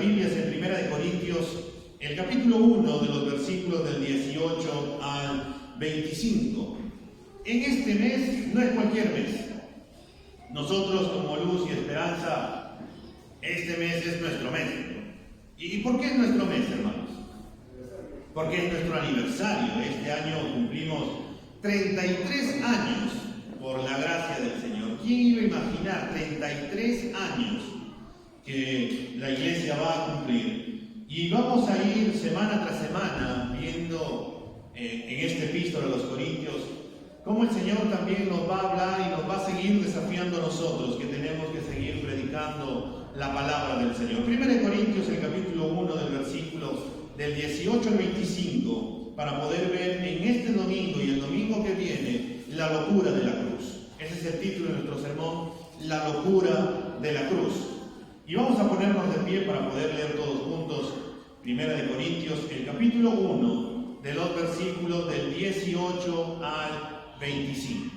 Biblias en Primera de Corintios, el capítulo 1 de los versículos del 18 al 25. En este mes no es cualquier mes. Nosotros como Luz y Esperanza, este mes es nuestro mes. ¿Y por qué es nuestro mes, hermanos? Porque es nuestro aniversario. Este año cumplimos 33 años por la gracia del Señor. ¿Quién iba a imaginar 33 años que la iglesia va a cumplir? Y vamos a ir semana tras semana viendo en esta epístola a los Corintios cómo el Señor también nos va a hablar y nos va a seguir desafiando a nosotros, que tenemos que seguir predicando la palabra del Señor. 1 Corintios, el capítulo 1, del versículo del 18 al 25, para poder ver en este domingo y el domingo que viene la locura de la cruz. Ese es el título de nuestro sermón, la locura de la cruz. Y vamos a ponernos de pie para poder leer todos juntos 1 Corintios, el capítulo 1, de los versículos del 18 al 25.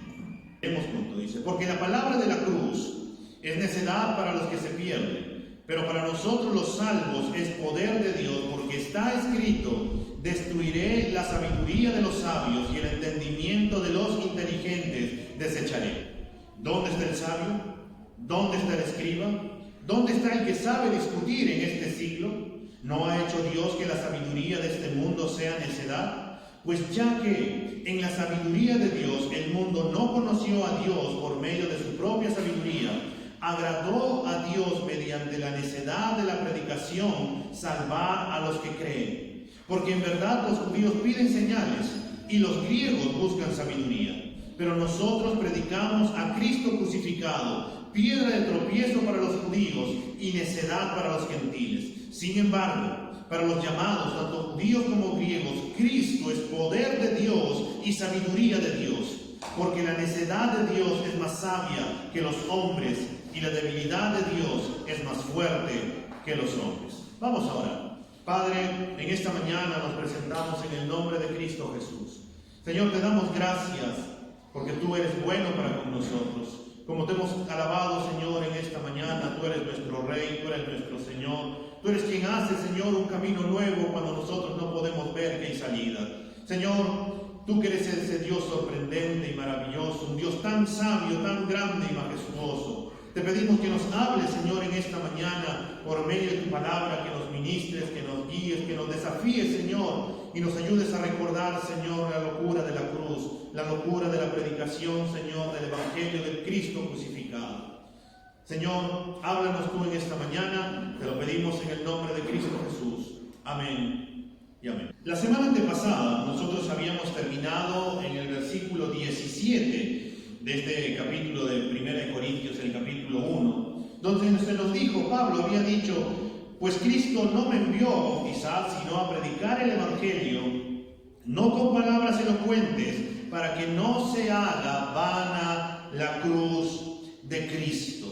Leemos juntos, dice: porque la palabra de la cruz es necedad para los que se pierden, pero para nosotros los salvos es poder de Dios, porque está escrito: destruiré la sabiduría de los sabios y el entendimiento de los inteligentes desecharé. ¿Dónde está el sabio? ¿Dónde está el escriba? ¿Dónde está el que sabe discutir en este siglo? ¿No ha hecho Dios que la sabiduría de este mundo sea necedad? Pues ya que en la sabiduría de Dios el mundo no conoció a Dios por medio de su propia sabiduría, agradó a Dios mediante la necedad de la predicación salvar a los que creen. Porque en verdad los judíos piden señales y los griegos buscan sabiduría. Pero nosotros predicamos a Cristo crucificado, piedra de tropiezo para los judíos y necedad para los gentiles. Sin embargo, para los llamados, tanto judíos como griegos, Cristo es poder de Dios y sabiduría de Dios. Porque la necedad de Dios es más sabia que los hombres y la debilidad de Dios es más fuerte que los hombres. Vamos ahora. Padre, en esta mañana nos presentamos en el nombre de Cristo Jesús. Señor, te damos gracias porque tú eres bueno para con nosotros. Como te hemos alabado, Señor, en esta mañana, tú eres nuestro Rey, tú eres nuestro Señor. Tú eres quien hace, Señor, un camino nuevo cuando nosotros no podemos ver que hay salida. Señor, tú que eres ese Dios sorprendente y maravilloso, un Dios tan sabio, tan grande y majestuoso. Te pedimos que nos hables, Señor, en esta mañana, por medio de tu palabra, que nos ministres, que nos guíes, que nos desafíes, Señor, y nos ayudes a recordar, Señor, la locura de la cruz, la locura de la predicación, Señor, del Evangelio del Cristo crucificado. Señor, háblanos tú en esta mañana, te lo pedimos en el nombre de Cristo Jesús. Amén y amén. La semana antepasada nosotros habíamos terminado en el versículo 17 de este capítulo de 1 Corintios, el capítulo 1, donde se nos dijo, Pablo había dicho: pues Cristo no me envió a bautizar, sino a predicar el Evangelio, no con palabras elocuentes, para que no se haga vana la cruz de Cristo.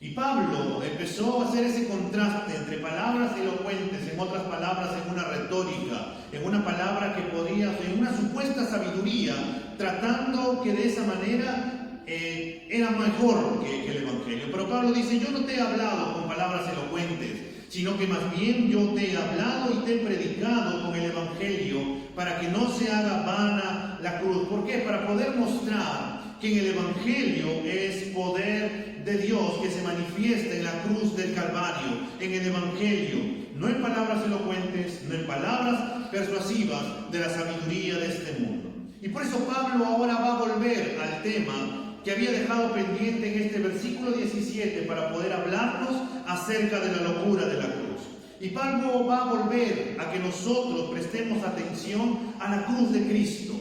Y Pablo empezó a hacer ese contraste entre palabras elocuentes, en otras palabras, en una retórica, en una palabra que podía, en una supuesta sabiduría, tratando que de esa manera era mejor que el Evangelio. Pero Pablo dice: yo no te he hablado con palabras elocuentes, sino que más bien yo te he hablado y te he predicado con el Evangelio, para que no se haga vana la cruz. ¿Por qué? Para poder mostrar que en el Evangelio es poder de Dios que se manifiesta en la cruz del Calvario, en el Evangelio, no en palabras elocuentes, no en palabras persuasivas de la sabiduría de este mundo. Y por eso Pablo ahora va a volver al tema que había dejado pendiente en este versículo 17 para poder hablarnos acerca de la locura de la cruz. Y Pablo va a volver a que nosotros prestemos atención a la cruz de Cristo.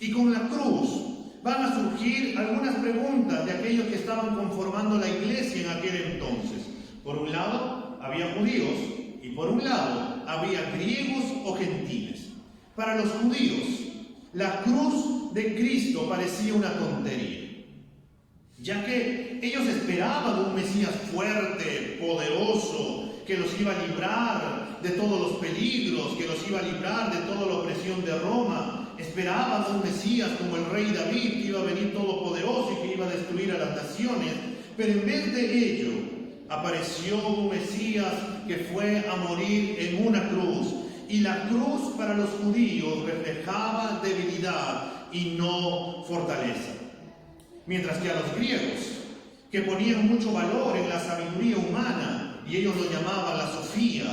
Y con la cruz van a surgir algunas preguntas de aquellos que estaban conformando la iglesia en aquel entonces. Por un lado, había judíos y por un lado, había griegos o gentiles. Para los judíos, la cruz de Cristo parecía una tontería, ya que ellos esperaban un Mesías fuerte, poderoso, que los iba a librar de todos los peligros, que los iba a librar de toda la opresión de Roma. Esperaban un Mesías como el rey David, que iba a venir todopoderoso y que iba a destruir a las naciones. Pero en vez de ello, apareció un Mesías que fue a morir en una cruz. Y la cruz para los judíos reflejaba debilidad y no fortaleza. Mientras que a los griegos, que ponían mucho valor en la sabiduría humana, y ellos lo llamaban la sofía,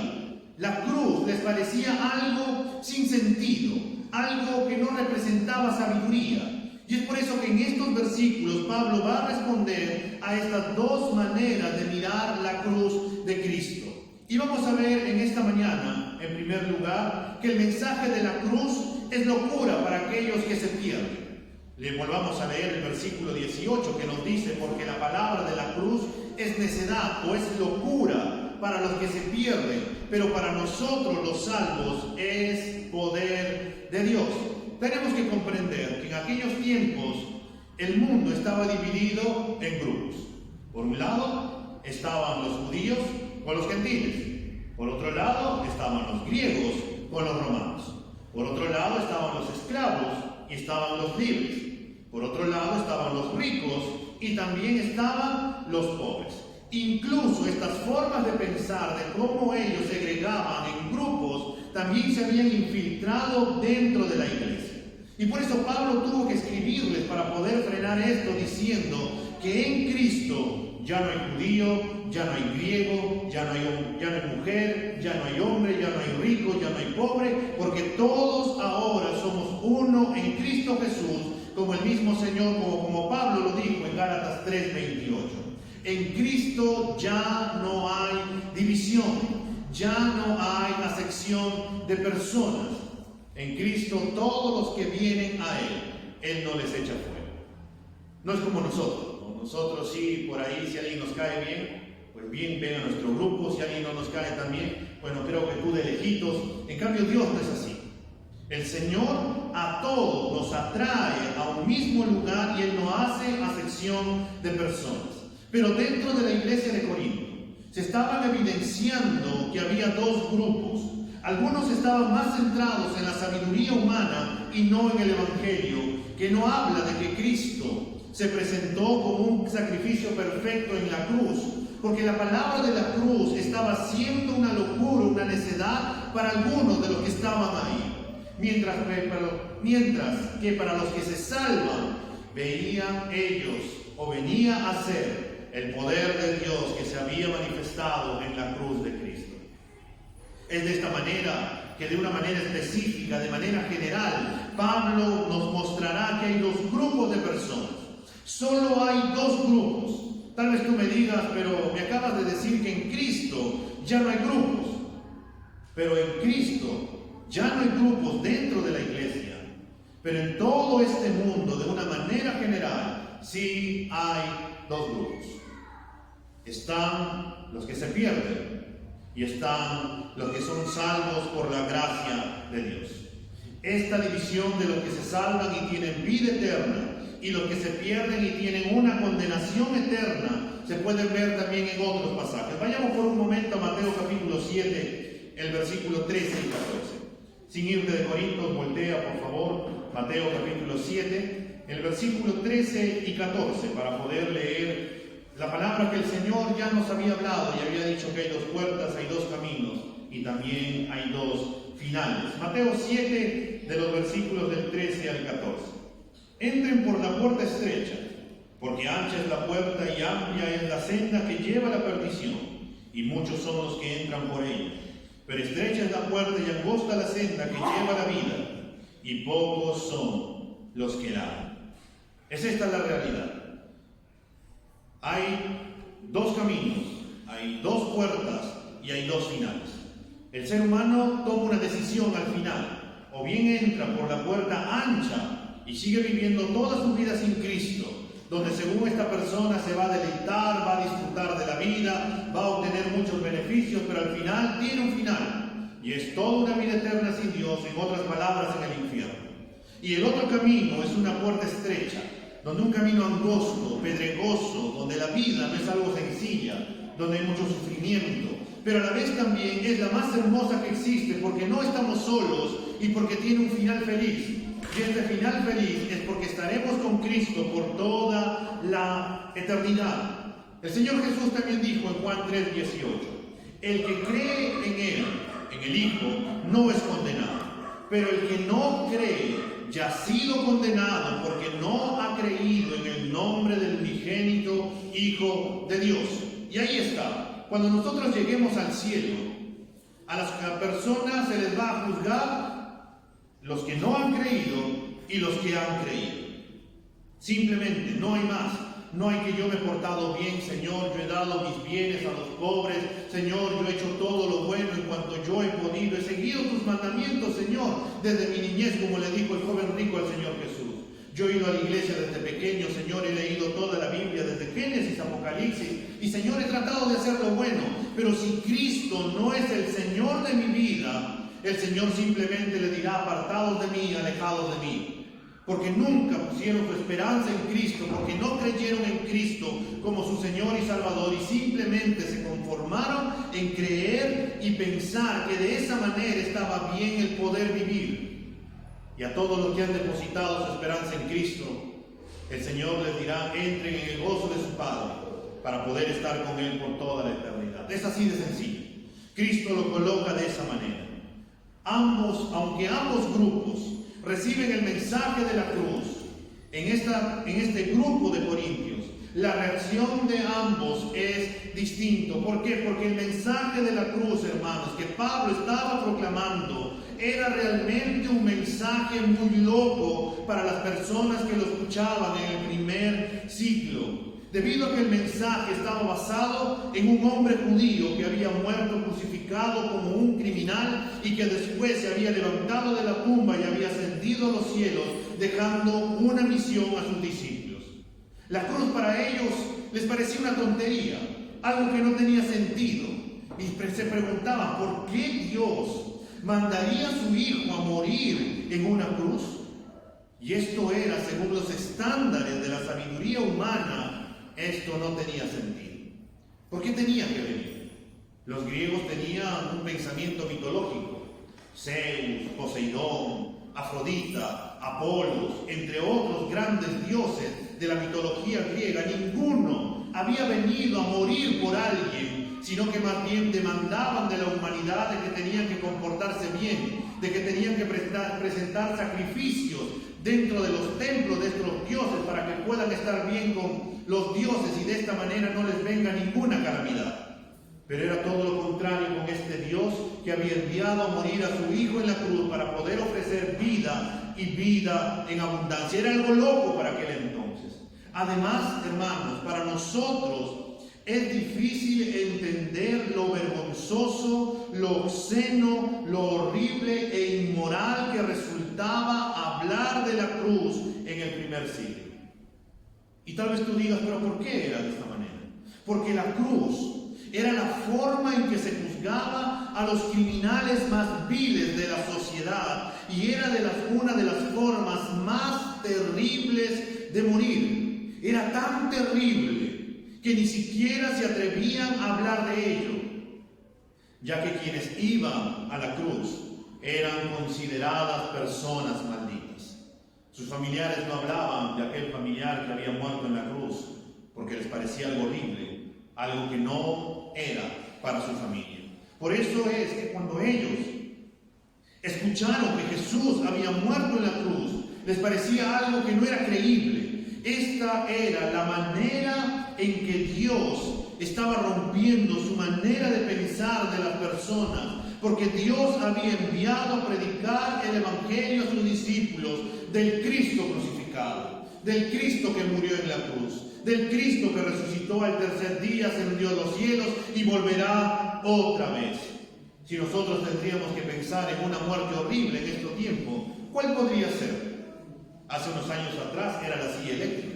la cruz les parecía algo sin sentido, algo que no representaba sabiduría. Y es por eso que en estos versículos Pablo va a responder a estas dos maneras de mirar la cruz de Cristo. Y vamos a ver en esta mañana, en primer lugar, que el mensaje de la cruz es locura para aquellos que se pierden. Le volvamos a leer el versículo 18 que nos dice: porque la palabra de la cruz es necedad o es locura para los que se pierden, pero para nosotros los salvos es poder de Dios. Tenemos que comprender que en aquellos tiempos el mundo estaba dividido en grupos. Por un lado estaban los judíos con los gentiles. Por otro lado estaban los griegos con los romanos. Por otro lado estaban los esclavos y estaban los libres. Por otro lado estaban los ricos y también estaban los pobres. Incluso estas formas de pensar, de cómo ellos segregaban en grupos, también se habían infiltrado dentro de la iglesia. Y por eso Pablo tuvo que escribirles para poder frenar esto, diciendo que en Cristo ya no hay judío, ya no hay griego, ya no hay mujer, ya no hay hombre, ya no hay rico, ya no hay pobre, porque todos ahora somos uno en Cristo Jesús, como el mismo Señor, como Pablo lo dijo en Gálatas 3:28. En Cristo ya no hay división, ya no hay acepción de personas. En Cristo todos los que vienen a Él no les echa fuera. No es como nosotros, ¿no? Nosotros sí, por ahí, si alguien nos cae bien, pues bien, ven a nuestro grupo. Si alguien no nos cae tan bien, bueno, creo que tú de lejitos. En cambio Dios no es así. El Señor a todos nos atrae a un mismo lugar y Él no hace acepción de personas. Pero dentro de la iglesia de Corinto se estaban evidenciando que había dos grupos. Algunos estaban más centrados en la sabiduría humana y no en el Evangelio, que no habla de que Cristo se presentó como un sacrificio perfecto en la cruz, porque la palabra de la cruz estaba siendo una locura, una necedad para algunos de los que estaban ahí. Mientras que para los que se salvan, veían ellos o venía a ser el poder de Dios que se había manifestado en la cruz de Cristo. Es de esta manera que de una manera específica, de manera general, Pablo nos mostrará que hay dos grupos de personas. Solo hay dos grupos. Tal vez tú me digas, pero me acabas de decir que en Cristo ya no hay grupos. Pero en Cristo ya no hay grupos dentro de la iglesia. Pero en todo este mundo, de una manera general, sí hay dos grupos. Están los que se pierden y están los que son salvos por la gracia de Dios. Esta división de los que se salvan y tienen vida eterna y los que se pierden y tienen una condenación eterna se puede ver también en otros pasajes. Vayamos por un momento a Mateo capítulo 7, el versículo 13 y 14. Sin irte de Corintios, voltea por favor, Mateo capítulo 7, el versículo 13 y 14, para poder leer la palabra que el Señor ya nos había hablado y había dicho que hay dos puertas, hay dos caminos y también hay dos finales. Mateo 7, de los versículos del 13 al 14. Entren por la puerta estrecha, porque ancha es la puerta y amplia es la senda que lleva a la perdición, y muchos son los que entran por ella. Pero estrecha es la puerta y angosta la senda que lleva a la vida, y pocos son los que la hallan. Es esta la realidad. Hay dos caminos, hay dos puertas y hay dos finales. El ser humano toma una decisión al final. O bien entra por la puerta ancha y sigue viviendo toda su vida sin Cristo, donde según esta persona se va a deleitar, va a disfrutar de la vida, va a obtener muchos beneficios, pero al final tiene un final. Y es toda una vida eterna sin Dios, en otras palabras, en el infierno. Y el otro camino es una puerta estrecha, donde un camino angosto, pedregoso, donde la vida no es algo sencilla, donde hay mucho sufrimiento, pero a la vez también es la más hermosa que existe, porque no estamos solos y porque tiene un final feliz. Y este final feliz es porque estaremos con Cristo por toda la eternidad. El Señor Jesús también dijo en Juan 3:18, el que cree en Él, en el Hijo, no es condenado, pero el que no cree ya ha sido condenado porque no ha creído en el nombre del unigénito Hijo de Dios. Y ahí está, cuando nosotros lleguemos al cielo, a las personas se les va a juzgar los que no han creído y los que han creído. Simplemente, no hay más. No hay que yo me he portado bien, Señor, yo he dado mis bienes a los pobres, Señor, yo he hecho todo lo bueno en cuanto yo he podido, he seguido tus mandamientos, Señor, desde mi niñez, como le dijo el joven rico al Señor Jesús. Yo he ido a la iglesia desde pequeño, Señor, he leído toda la Biblia, desde Génesis, Apocalipsis, y Señor, he tratado de hacer lo bueno, pero si Cristo no es el Señor de mi vida, el Señor simplemente le dirá, apartados de mí, alejados de mí. Porque nunca pusieron su esperanza en Cristo, porque no creyeron en Cristo como su Señor y Salvador y simplemente se conformaron en creer y pensar que de esa manera estaba bien el poder vivir. Y a todos los que han depositado su esperanza en Cristo, el Señor les dirá, entren en el gozo de su Padre para poder estar con Él por toda la eternidad. Es así de sencillo. Cristo lo coloca de esa manera. Aunque ambos grupos reciben el mensaje de la cruz, en este grupo de corintios, la reacción de ambos es distinto. ¿Por qué? Porque el mensaje de la cruz, hermanos, que Pablo estaba proclamando, era realmente un mensaje muy loco para las personas que lo escuchaban en el primer siglo. Debido a que el mensaje estaba basado en un hombre judío que había muerto crucificado como un criminal y que después se había levantado de la tumba y había ascendido a los cielos, dejando una misión a sus discípulos. La cruz para ellos les parecía una tontería, algo que no tenía sentido. Y se preguntaban, ¿por qué Dios mandaría a su Hijo a morir en una cruz? Y esto era, según los estándares de la sabiduría humana, esto no tenía sentido. ¿Por qué tenía que venir? Los griegos tenían un pensamiento mitológico. Zeus, Poseidón, Afrodita, Apolos, entre otros grandes dioses de la mitología griega, ninguno había venido a morir por alguien, sino que más bien demandaban de la humanidad de que tenían que comportarse bien, de que tenían que presentar sacrificios dentro de los templos de estos dioses para que puedan estar bien con los dioses y de esta manera no les venga ninguna calamidad. Pero era todo lo contrario con este Dios que había enviado a morir a su Hijo en la cruz para poder ofrecer vida y vida en abundancia. Era algo loco para aquel entonces. Además, hermanos, para nosotros es difícil entender lo vergonzoso, lo obsceno, lo horrible e inmoral que resultaba hablar de la cruz en el primer siglo. Y tal vez tú digas, pero ¿por qué era de esta manera? Porque la cruz era la forma en que se juzgaba a los criminales más viles de la sociedad y era una de las formas más terribles de morir. Era tan terrible que ni siquiera se atrevían a hablar de ello, ya que quienes iban a la cruz eran consideradas personas malditas. Sus familiares no hablaban de aquel familiar que había muerto en la cruz porque les parecía algo horrible, algo que no era para su familia. Por eso es que cuando ellos escucharon que Jesús había muerto en la cruz, les parecía algo que no era creíble. Esta era la manera en que Dios estaba rompiendo su manera de pensar de las personas, porque Dios había enviado a predicar el Evangelio a sus discípulos del Cristo crucificado, del Cristo que murió en la cruz, del Cristo que resucitó al tercer día, ascendió a los cielos y volverá otra vez. Si nosotros tendríamos que pensar en una muerte horrible en este tiempo, ¿cuál podría ser? Hace unos años atrás era la silla eléctrica.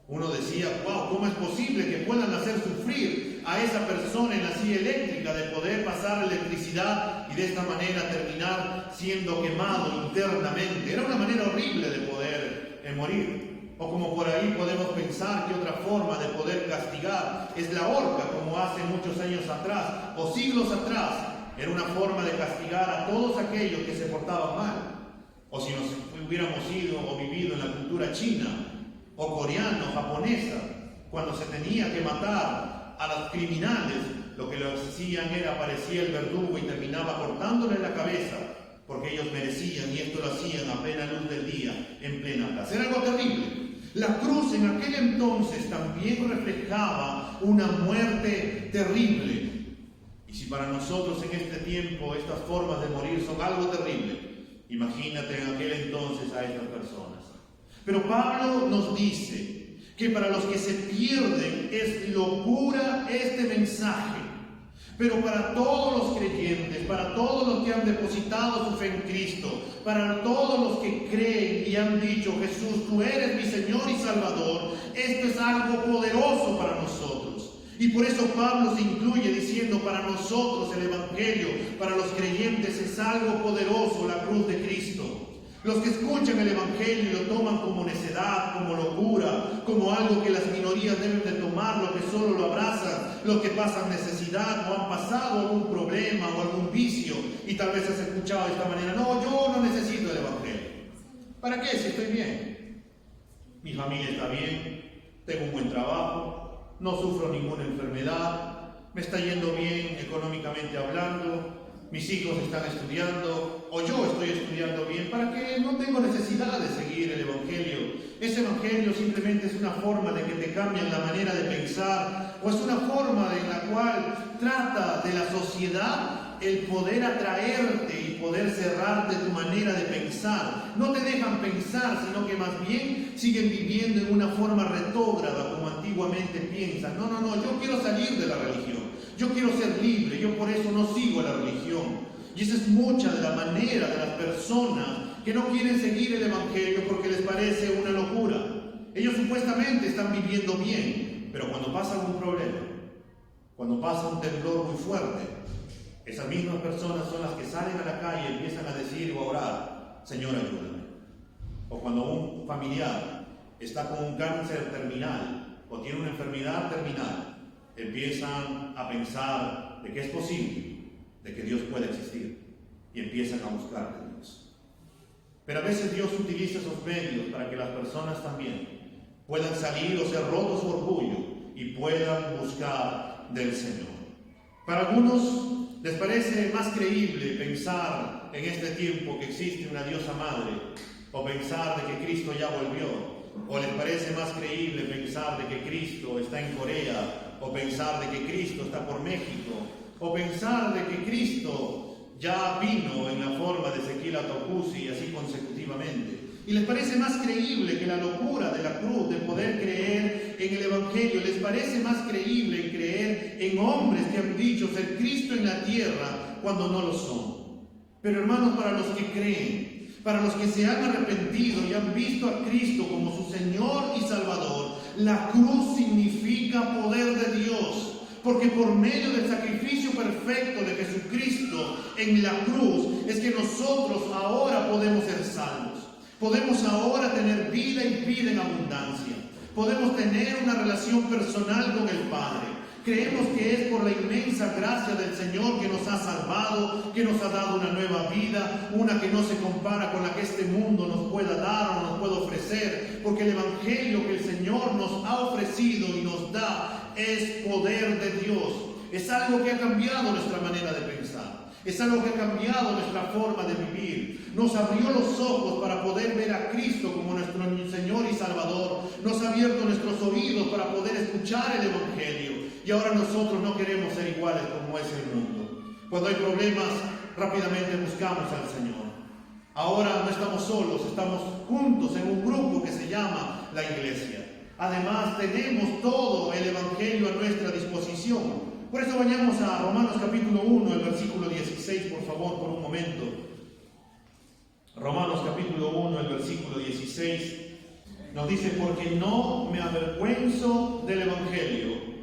Uno decía, wow, ¿cómo es posible que puedan hacer sufrir a esa persona en la silla eléctrica de poder pasar electricidad y de esta manera terminar siendo quemado internamente? Era una manera horrible de poder morir. O como por ahí podemos pensar que otra forma de poder castigar es la horca, como hace muchos años atrás o siglos atrás. Era una forma de castigar a todos aquellos que se portaban mal. O si nos hubiéramos ido o vivido en la cultura china, o coreana, o japonesa, Cuando se tenía que matar a los criminales, lo que lo hacían era, aparecía el verdugo y terminaba cortándole la cabeza, porque ellos merecían, y esto lo hacían a plena luz del día, en plena plaza. Era algo terrible. La cruz en aquel entonces también reflejaba una muerte terrible. Y si para nosotros en este tiempo estas formas de morir son algo terrible, imagínate en aquel entonces a estas personas. Pero Pablo nos dice que para los que se pierden es locura este mensaje. Pero para todos los creyentes, para todos los que han depositado su fe en Cristo, para todos los que creen y han dicho: Jesús, tú eres mi Señor y Salvador, esto es algo poderoso para nosotros. Y por eso Pablo se incluye diciendo: para nosotros el Evangelio, para los creyentes es algo poderoso, la cruz de Cristo. Los que escuchan el Evangelio y lo toman como necedad, como locura, como algo que las minorías deben de tomar, lo que solo lo abrazan, los que pasan necesidad o han pasado algún problema o algún vicio, y tal vez has escuchado de esta manera: no, yo no necesito el Evangelio. ¿Para qué? Si estoy bien. Mi familia está bien, tengo un buen trabajo, no sufro ninguna enfermedad, me está yendo bien económicamente hablando, mis hijos están estudiando, o yo estoy estudiando bien. ¿Para qué? No tengo necesidad de seguir el Evangelio. Ese Evangelio simplemente es una forma de que te cambien la manera de pensar, o es una forma en la cual trata de la sociedad el poder atraerte y poder cerrarte tu manera de pensar. No te dejan pensar, sino que más bien siguen viviendo en una forma retrógrada, como antiguamente piensan. No, yo quiero salir de la religión. Yo quiero ser libre, yo por eso no sigo a la religión. Y esa es mucha de la manera de las personas que no quieren seguir el Evangelio porque les parece una locura. Ellos supuestamente están viviendo bien, pero cuando pasa un problema, cuando pasa un temblor muy fuerte, esas mismas personas son las que salen a la calle y empiezan a decir o a orar: Señor, ayúdame. O cuando un familiar está con un cáncer terminal o tiene una enfermedad terminal, empiezan a pensar de que es posible, de que Dios puede existir, y empiezan a buscar de Dios. Pero a veces Dios utiliza esos medios para que las personas también puedan salir o ser rotos su orgullo y puedan buscar del Señor. Para algunos les parece más creíble pensar en este tiempo que existe una diosa madre, o pensar de que Cristo ya volvió, o les parece más creíble pensar de que Cristo está en Corea, o pensar de que Cristo está por México, o pensar de que Cristo ya vino en la forma de Ezequiel Atocusi y así consecutivamente. Y les parece más creíble que la locura de la cruz, de poder creer en el Evangelio. Les parece más creíble creer en hombres que han dicho ser Cristo en la tierra cuando no lo son. Pero hermanos, para los que creen, para los que se han arrepentido y han visto a Cristo como su Señor y Salvador, la cruz significa poder de Dios. Porque por medio del sacrificio perfecto de Jesucristo en la cruz es que nosotros ahora podemos ser salvos. Podemos ahora tener vida y vida en abundancia. Podemos tener una relación personal con el Padre. Creemos que es por la inmensa gracia del Señor que nos ha salvado, que nos ha dado una nueva vida, una que no se compara con la que este mundo nos pueda dar o nos pueda ofrecer, porque el Evangelio que el Señor nos ha ofrecido y nos da es poder de Dios. Es algo que ha cambiado nuestra manera de pensar. Es algo que ha cambiado nuestra forma de vivir. Nos abrió los ojos para poder ver a Cristo como nuestro Señor y Salvador. Nos ha abierto nuestros oídos para poder escuchar el Evangelio. Y ahora nosotros no queremos ser iguales como es el mundo. Cuando hay problemas, rápidamente buscamos al Señor. Ahora no estamos solos, estamos juntos en un grupo que se llama la iglesia. Además, tenemos todo el Evangelio a nuestra disposición. Por eso vayamos a Romanos capítulo 1, el versículo 16, por favor, por un momento. Romanos capítulo 1, el versículo 16, nos dice: porque no me avergüenzo del Evangelio,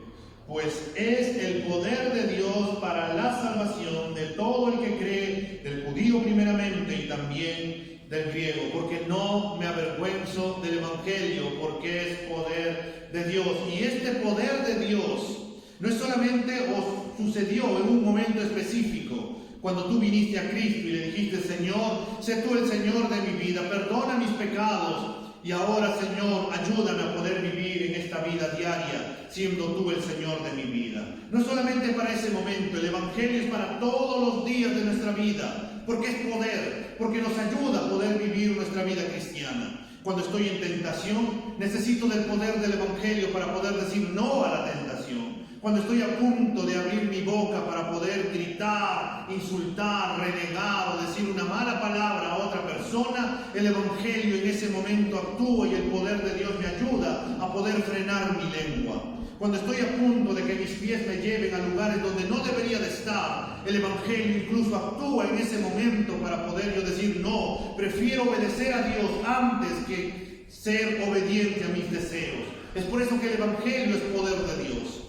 pues es el poder de Dios para la salvación de todo el que cree, del judío primeramente y también del griego. Porque no me avergüenzo del Evangelio, porque es poder de Dios. Y este poder de Dios no es solamente os sucedió en un momento específico, cuando tú viniste a Cristo y le dijiste: Señor, sé tú el Señor de mi vida, perdona mis pecados Y ahora, Señor, ayúdame a poder vivir en esta vida diaria, siendo tú el Señor de mi vida. No solamente para ese momento, el Evangelio es para todos los días de nuestra vida, porque es poder, porque nos ayuda a poder vivir nuestra vida cristiana. Cuando estoy en tentación, necesito del poder del Evangelio para poder decir no a la tentación. Cuando estoy a punto de abrir mi boca para poder gritar, insultar, renegar o decir una mala palabra a otra persona, el Evangelio en ese momento actúa y el poder de Dios me ayuda a poder frenar mi lengua. Cuando estoy a punto de que mis pies me lleven a lugares donde no debería de estar, el Evangelio incluso actúa en ese momento para poder yo decir no, prefiero obedecer a Dios antes que ser obediente a mis deseos. Es por eso que el Evangelio es poder de Dios.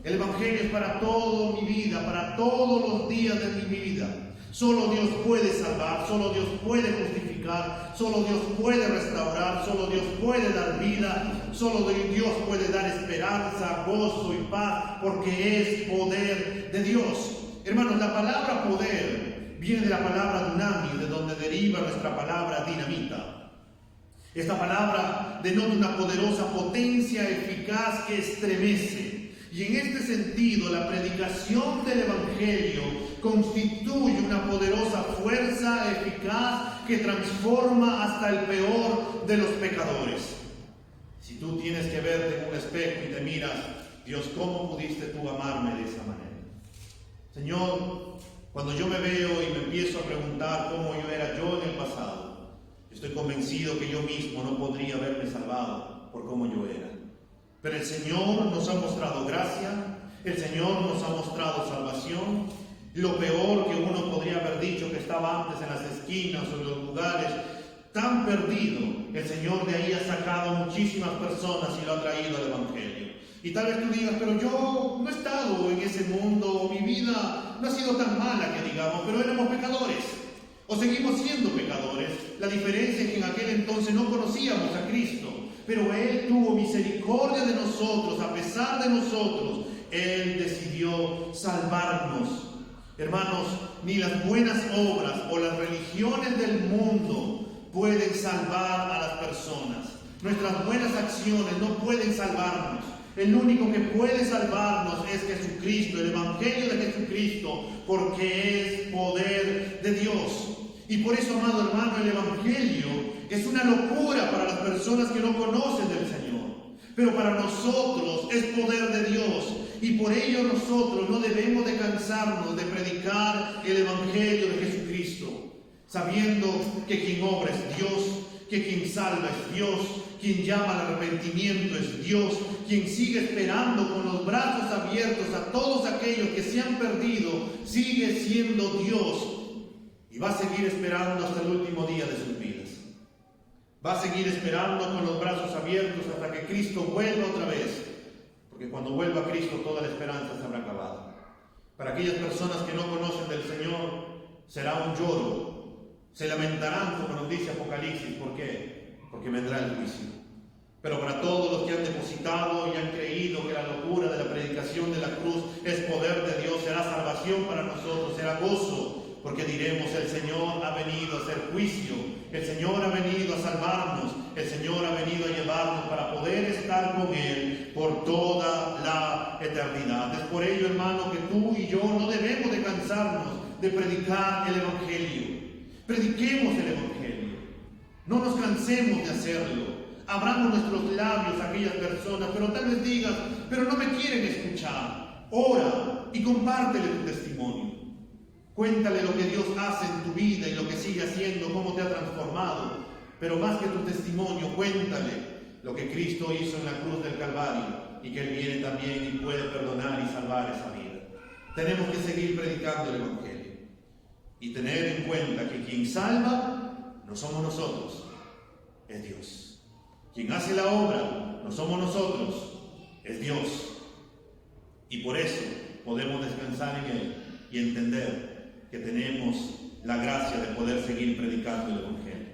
El Evangelio es para toda mi vida, para todos los días de mi vida. Solo Dios puede salvar, solo Dios puede justificar, solo Dios puede restaurar, solo Dios puede dar vida, solo Dios puede dar esperanza, gozo y paz, porque es poder de Dios. Hermanos, la palabra poder viene de la palabra dunamis, de donde deriva nuestra palabra dinamita. Esta palabra denota una poderosa potencia eficaz que estremece. Y en este sentido, la predicación del Evangelio constituye una poderosa fuerza eficaz que transforma hasta el peor de los pecadores. Si tú tienes que verte en un espejo y te miras, Dios, ¿cómo pudiste tú amarme de esa manera? Señor, cuando yo me veo y me empiezo a preguntar cómo yo era yo en el pasado, yo estoy convencido que yo mismo no podría haberme salvado por cómo yo era. Pero el Señor nos ha mostrado gracia, el Señor nos ha mostrado salvación. Lo peor que uno podría haber dicho que estaba antes en las esquinas o en los lugares tan perdido, el Señor de ahí ha sacado muchísimas personas y lo ha traído al Evangelio. Y tal vez tú digas, pero yo no he estado en ese mundo, mi vida no ha sido tan mala que digamos, pero éramos pecadores. O seguimos siendo pecadores. La diferencia es que en aquel entonces no conocíamos a Cristo. Pero Él tuvo misericordia de nosotros, a pesar de nosotros, Él decidió salvarnos. Hermanos, ni las buenas obras o las religiones del mundo pueden salvar a las personas. Nuestras buenas acciones no pueden salvarnos. El único que puede salvarnos es Jesucristo, el Evangelio de Jesucristo, porque es poder de Dios. Y por eso, amado hermano, el Evangelio es una locura para las personas que no conocen del Señor. Pero para nosotros es poder de Dios. Y por ello nosotros no debemos de cansarnos de predicar el Evangelio de Jesucristo, sabiendo que quien obra es Dios, que quien salva es Dios, quien llama al arrepentimiento es Dios, quien sigue esperando con los brazos abiertos a todos aquellos que se han perdido, sigue siendo Dios. Y va a seguir esperando hasta el último día de sus vidas. Va a seguir esperando con los brazos abiertos hasta que Cristo vuelva otra vez. Porque cuando vuelva Cristo toda la esperanza se habrá acabado. Para aquellas personas que no conocen del Señor será un lloro. Se lamentarán, como nos dice Apocalipsis. ¿Por qué? Porque vendrá el juicio. Pero para todos los que han depositado y han creído que la locura de la predicación de la cruz es poder de Dios, será salvación para nosotros, será gozo. Porque diremos, el Señor ha venido a hacer juicio, el Señor ha venido a salvarnos, el Señor ha venido a llevarnos para poder estar con Él por toda la eternidad. Es por ello, hermano, que tú y yo no debemos de cansarnos de predicar el Evangelio. Prediquemos el Evangelio. No nos cansemos de hacerlo. Abramos nuestros labios a aquellas personas, pero tal vez digas, pero no me quieren escuchar. Ora y compártele tu testimonio. Cuéntale lo que Dios hace en tu vida y lo que sigue haciendo, cómo te ha transformado. Pero más que tu testimonio, cuéntale lo que Cristo hizo en la cruz del Calvario y que Él viene también y puede perdonar y salvar esa vida. Tenemos que seguir predicando el Evangelio y tener en cuenta que quien salva no somos nosotros, es Dios. Quien hace la obra no somos nosotros, es Dios. Y por eso podemos descansar en Él y entender que tenemos la gracia de poder seguir predicando el Evangelio.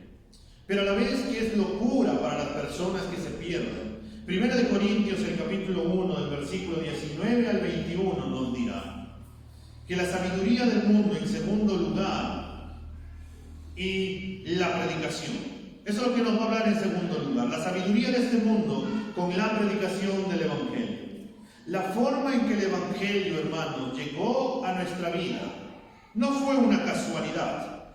Pero a la vez que es locura para las personas que se pierden. 1 Corintios, el capítulo 1, del versículo 19 al 21, nos dirá que la sabiduría del mundo en segundo lugar y la predicación. Eso es lo que nos va a hablar en segundo lugar. La sabiduría de este mundo con la predicación del Evangelio. La forma en que el Evangelio, hermanos, llegó a nuestra vida no fue una casualidad,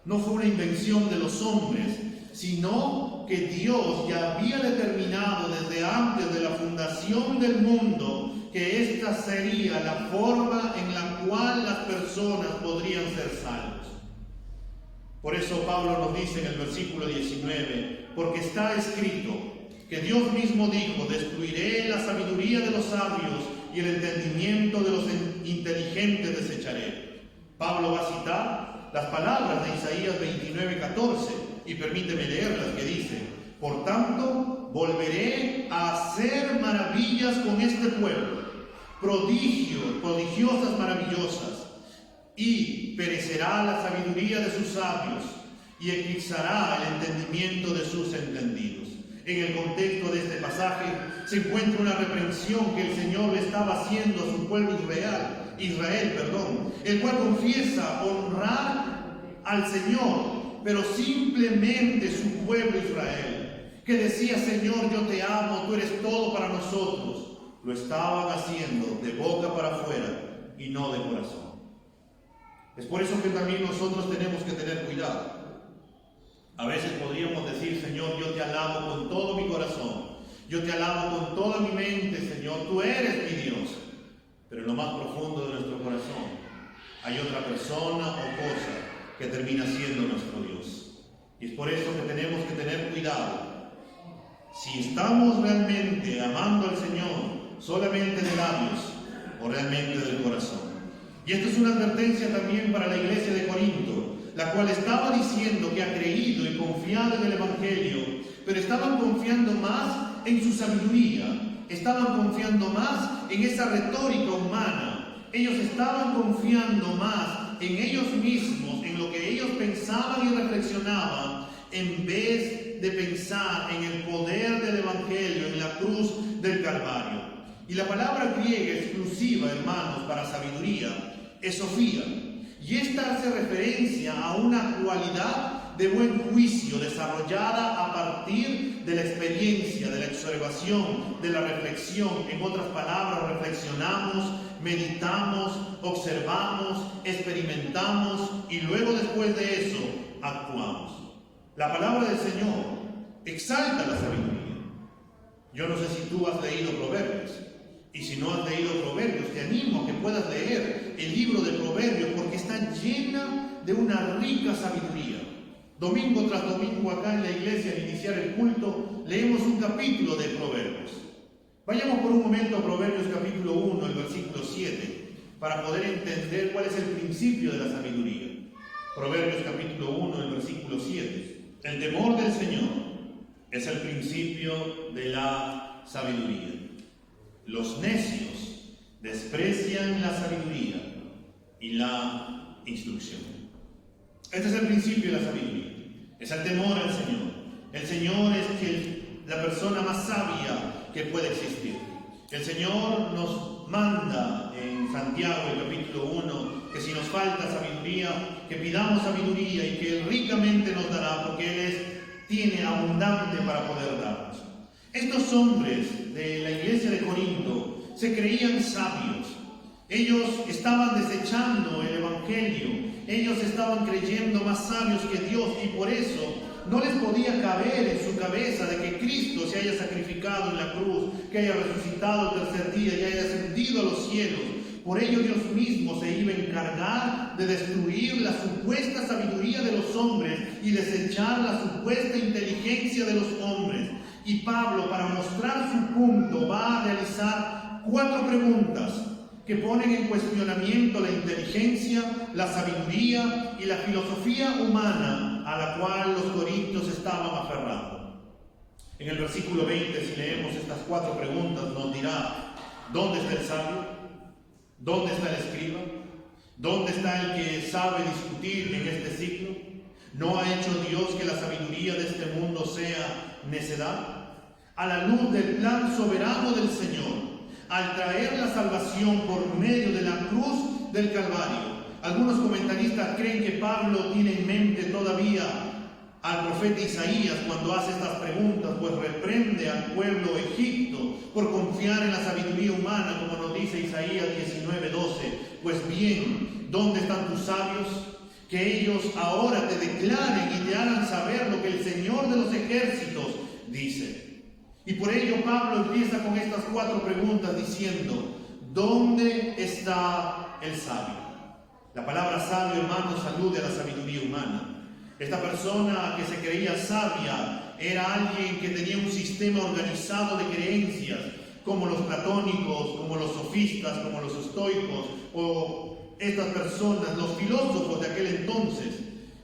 no fue una invención de los hombres, sino que Dios ya había determinado desde antes de la fundación del mundo que esta sería la forma en la cual las personas podrían ser salvos. Por eso Pablo nos dice en el versículo 19, porque está escrito que Dios mismo dijo, destruiré la sabiduría de los sabios y el entendimiento de los inteligentes desecharé. Pablo va a citar las palabras de Isaías 29:14 y permíteme leerlas, que dice, por tanto, volveré a hacer maravillas con este pueblo, prodigiosas maravillosas, y perecerá la sabiduría de sus sabios y eclipsará el entendimiento de sus entendidos. En el contexto de este pasaje se encuentra una reprensión que el Señor le estaba haciendo a su pueblo Israel, el cual confiesa honrar al Señor, pero simplemente su pueblo Israel, que decía, Señor, yo te amo, tú eres todo para nosotros, lo estaban haciendo de boca para afuera y no de corazón. Es por eso que también nosotros tenemos que tener cuidado. A veces podríamos decir, Señor, yo te alabo con todo mi corazón, yo te alabo con toda mi mente, Señor, tú eres mi Dios. Pero en lo más profundo de nuestro corazón hay otra persona o cosa que termina siendo nuestro Dios. Y es por eso que tenemos que tener cuidado. Si estamos realmente amando al Señor solamente de labios o realmente del corazón. Y esto es una advertencia también para la iglesia de Corinto, la cual estaba diciendo que ha creído y confiado en el Evangelio, pero estaban confiando más en su sabiduría, estaban confiando más en esa retórica humana, ellos estaban confiando más en ellos mismos, en lo que ellos pensaban y reflexionaban, en vez de pensar en el poder del Evangelio, en la cruz del Calvario. Y la palabra griega exclusiva, hermanos, para sabiduría es Sofía. Y esta hace referencia a una cualidad de buen juicio desarrollada a partir de la experiencia, de la observación, de la reflexión. En otras palabras, reflexionamos, meditamos, observamos, experimentamos y luego después de eso actuamos. La palabra del Señor exalta la sabiduría. Yo no sé si tú has leído Proverbios. Y si no has leído Proverbios, te animo a que puedas leer el libro de Proverbios porque está llena de una rica sabiduría. Domingo tras domingo acá en la iglesia, al iniciar el culto, leemos un capítulo de Proverbios. Vayamos por un momento a Proverbios capítulo 1, el versículo 7, para poder entender cuál es el principio de la sabiduría. Proverbios capítulo 1, el versículo 7. El temor del Señor es el principio de la sabiduría. Los necios desprecian la sabiduría y la instrucción. Este es el principio de la sabiduría. Es el temor al Señor. El Señor es la persona más sabia que puede existir. El Señor nos manda en Santiago, el capítulo 1, que si nos falta sabiduría, que pidamos sabiduría y que Él ricamente nos dará, porque Él tiene abundante para poder darnos. Estos hombres de la iglesia de Corinto se creían sabios. Ellos estaban desechando el Evangelio. Ellos estaban creyendo más sabios que Dios y por eso no les podía caber en su cabeza de que Cristo se haya sacrificado en la cruz, que haya resucitado el tercer día y haya ascendido a los cielos. Por ello Dios mismo se iba a encargar de destruir la supuesta sabiduría de los hombres y desechar la supuesta inteligencia de los hombres. Y Pablo, para mostrar su punto, va a realizar 4 preguntas que ponen en cuestionamiento la inteligencia, la sabiduría y la filosofía humana a la cual los corintios estaban aferrando. En el versículo 20, si leemos estas 4 preguntas, nos dirá: ¿dónde está el sabio? ¿Dónde está el escriba? ¿Dónde está el que sabe discutir en este siglo? ¿No ha hecho Dios que la sabiduría de este mundo sea necedad? A la luz del plan soberano del Señor, al traer la salvación por medio de la cruz del Calvario. Algunos comentaristas creen que Pablo tiene en mente todavía al profeta Isaías cuando hace estas preguntas, pues reprende al pueblo de Egipto por confiar en la sabiduría humana, como nos dice Isaías 19:12. Pues bien, ¿dónde están tus sabios? Que ellos ahora te declaren y te hagan saber lo que el Señor de los ejércitos dice. Y por ello Pablo empieza con estas 4 preguntas diciendo: ¿dónde está el sabio? La palabra sabio, hermanos, alude a la sabiduría humana. Esta persona que se creía sabia era alguien que tenía un sistema organizado de creencias, como los platónicos, como los sofistas, como los estoicos, o estas personas, los filósofos de aquel entonces.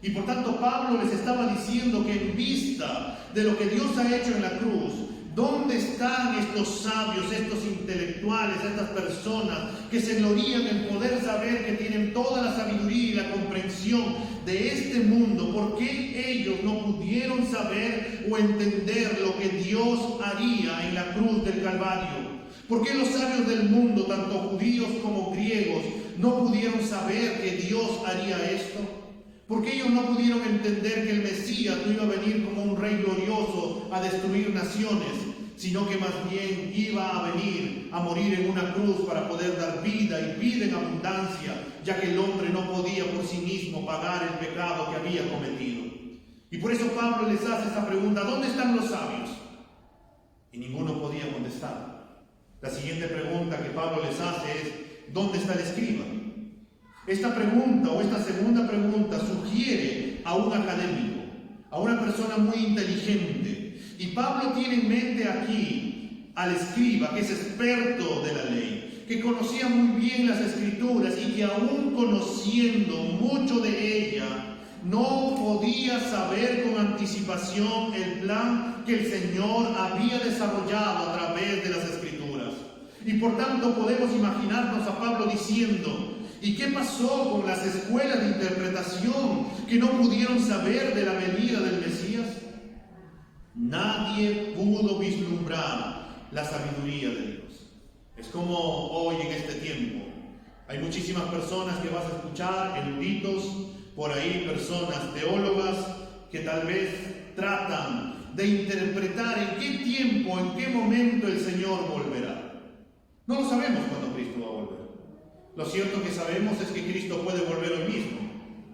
Y por tanto Pablo les estaba diciendo que en vista de lo que Dios ha hecho en la cruz, ¿dónde están estos sabios, estos intelectuales, estas personas que se glorían en poder saber que tienen toda la sabiduría y la comprensión de este mundo? ¿Por qué ellos no pudieron saber o entender lo que Dios haría en la cruz del Calvario? ¿Por qué los sabios del mundo, tanto judíos como griegos, no pudieron saber que Dios haría esto? ¿Por qué ellos no pudieron entender que el Mesías no iba a venir como un rey glorioso a destruir naciones, sino que más bien iba a venir a morir en una cruz para poder dar vida y vida en abundancia, ya que el hombre no podía por sí mismo pagar el pecado que había cometido? Y por eso Pablo les hace esta pregunta: ¿dónde están los sabios? Y ninguno podía contestar. La siguiente pregunta que Pablo les hace es: ¿dónde está el escriba? Esta pregunta, o esta segunda pregunta, sugiere a un académico, a una persona muy inteligente. Y Pablo tiene en mente aquí al escriba, que es experto de la ley, que conocía muy bien las escrituras y que aún conociendo mucho de ella, no podía saber con anticipación el plan que el Señor había desarrollado a través de las escrituras. Y por tanto podemos imaginarnos a Pablo diciendo: ¿y qué pasó con las escuelas de interpretación que no pudieron saber de la venida del Mesías? Nadie pudo vislumbrar la sabiduría de Dios. Es como hoy en este tiempo. Hay muchísimas personas que vas a escuchar, eruditos, por ahí personas teólogas que tal vez tratan de interpretar en qué tiempo, en qué momento el Señor volverá. No lo sabemos cuándo Cristo va a volver. Lo cierto que sabemos es que Cristo puede volver hoy mismo,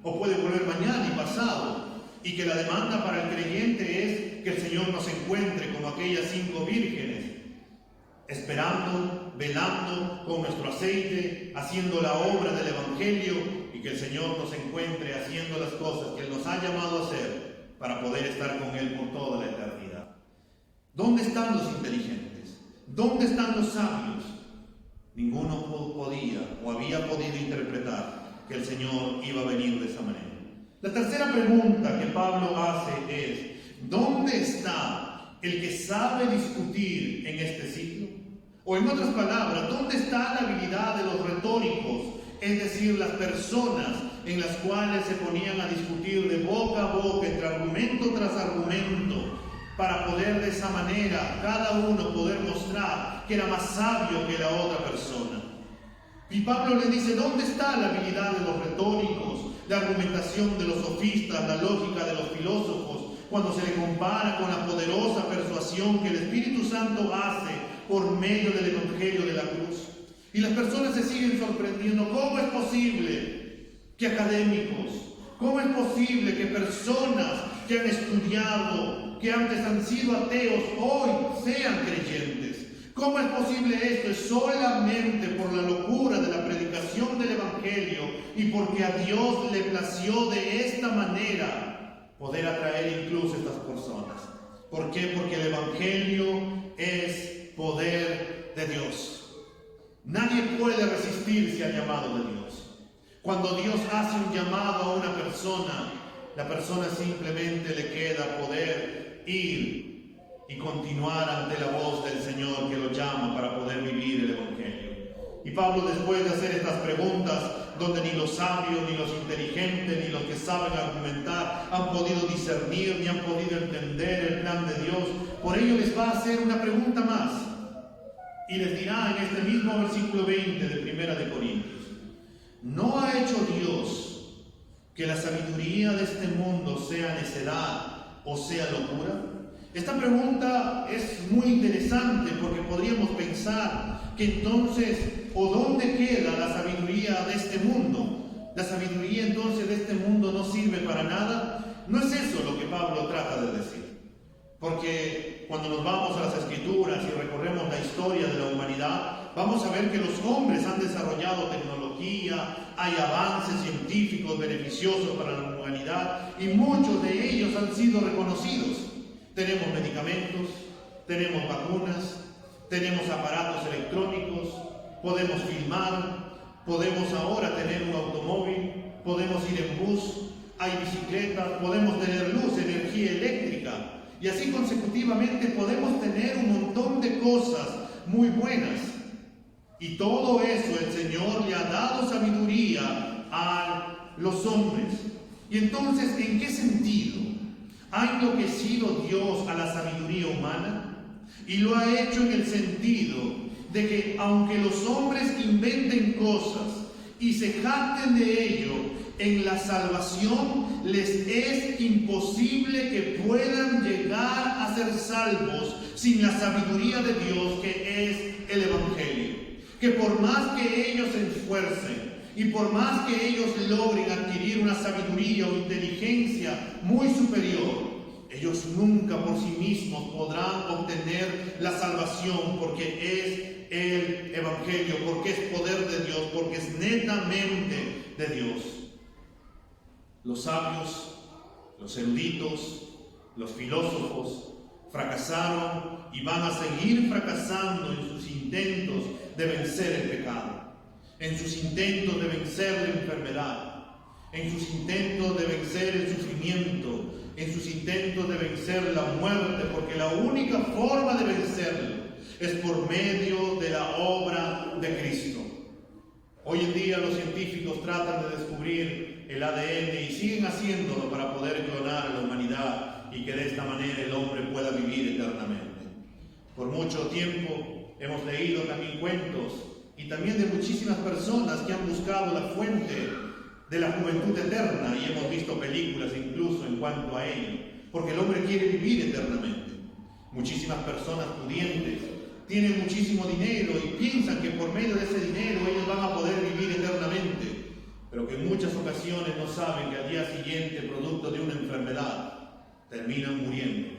o puede volver mañana y pasado, y que la demanda para el creyente es que el Señor nos encuentre como aquellas 5 vírgenes, esperando, velando con nuestro aceite, haciendo la obra del Evangelio, y que el Señor nos encuentre haciendo las cosas que Él nos ha llamado a hacer para poder estar con Él por toda la eternidad. ¿Dónde están los inteligentes? ¿Dónde están los sabios? Ninguno podía o había podido interpretar que el Señor iba a venir de esa manera. La tercera pregunta que Pablo hace es: ¿dónde está el que sabe discutir en este siglo? O en otras palabras, ¿dónde está la habilidad de los retóricos? Es decir, las personas en las cuales se ponían a discutir de boca a boca, entre argumento tras argumento, para poder de esa manera cada uno poder mostrar que era más sabio que la otra persona. Y Pablo le dice: ¿dónde está la habilidad de los retóricos, la argumentación de los sofistas, la lógica de los filósofos, cuando se le compara con la poderosa persuasión que el Espíritu Santo hace por medio del Evangelio de la cruz? Y las personas se siguen sorprendiendo. ¿Cómo es posible que académicos, cómo es posible que personas que han estudiado, que antes han sido ateos, hoy sean creyentes? ¿Cómo es posible esto? Es solamente por la locura de la predicación del Evangelio y porque a Dios le plació de esta manera poder atraer incluso a estas personas. ¿Por qué? Porque el Evangelio es poder de Dios. Nadie puede resistirse al llamado de Dios. Cuando Dios hace un llamado a una persona, la persona simplemente le queda poder ir y continuar ante la voz del Señor que lo llama para poder vivir el Evangelio. Y Pablo, después de hacer estas preguntas, donde ni los sabios, ni los inteligentes, ni los que saben argumentar han podido discernir, ni han podido entender el plan de Dios, por ello les va a hacer una pregunta más. Y les dirá en este mismo versículo 20 de 1 Corintios: ¿no ha hecho Dios que la sabiduría de este mundo sea necedad o sea locura? Esta pregunta es muy interesante porque podríamos pensar que entonces, ¿o dónde queda la sabiduría de este mundo? ¿La sabiduría entonces de este mundo no sirve para nada? No es eso lo que Pablo trata de decir. Porque cuando nos vamos a las Escrituras y recorremos la historia de la humanidad, vamos a ver que los hombres han desarrollado tecnología, hay avances científicos beneficiosos para la humanidad y muchos de ellos han sido reconocidos. Tenemos medicamentos, tenemos vacunas, tenemos aparatos electrónicos, podemos filmar, podemos ahora tener un automóvil, podemos ir en bus, hay bicicletas, podemos tener luz, energía eléctrica. Y así consecutivamente podemos tener un montón de cosas muy buenas. Y todo eso el Señor le ha dado sabiduría a los hombres. Y entonces, ¿en qué sentido ha enloquecido Dios a la sabiduría humana? Y lo ha hecho en el sentido de que aunque los hombres inventen cosas y se jacten de ello, en la salvación les es imposible que puedan llegar a ser salvos sin la sabiduría de Dios, que es el Evangelio. Que por más que ellos se esfuercen y por más que ellos logren adquirir una sabiduría o inteligencia muy superior, ellos nunca por sí mismos podrán obtener la salvación, porque es el Evangelio, porque es poder de Dios, porque es netamente de Dios. Los sabios, los eruditos, los filósofos fracasaron y van a seguir fracasando en sus intentos de vencer el pecado, en sus intentos de vencer la enfermedad, en sus intentos de vencer el sufrimiento, en sus intentos de vencer la muerte, porque la única forma de vencerlo es por medio de la obra de Cristo. Hoy en día los científicos tratan de descubrir el ADN y siguen haciéndolo para poder clonar a la humanidad y que de esta manera el hombre pueda vivir eternamente. Por mucho tiempo hemos leído también cuentos y también de muchísimas personas que han buscado la fuente de la juventud eterna, y hemos visto películas incluso en cuanto a ello, porque el hombre quiere vivir eternamente. Muchísimas personas pudientes tienen muchísimo dinero y piensan que por medio de ese dinero ellos van a poder vivir eternamente, pero que en muchas ocasiones no saben que al día siguiente, producto de una enfermedad, terminan muriendo.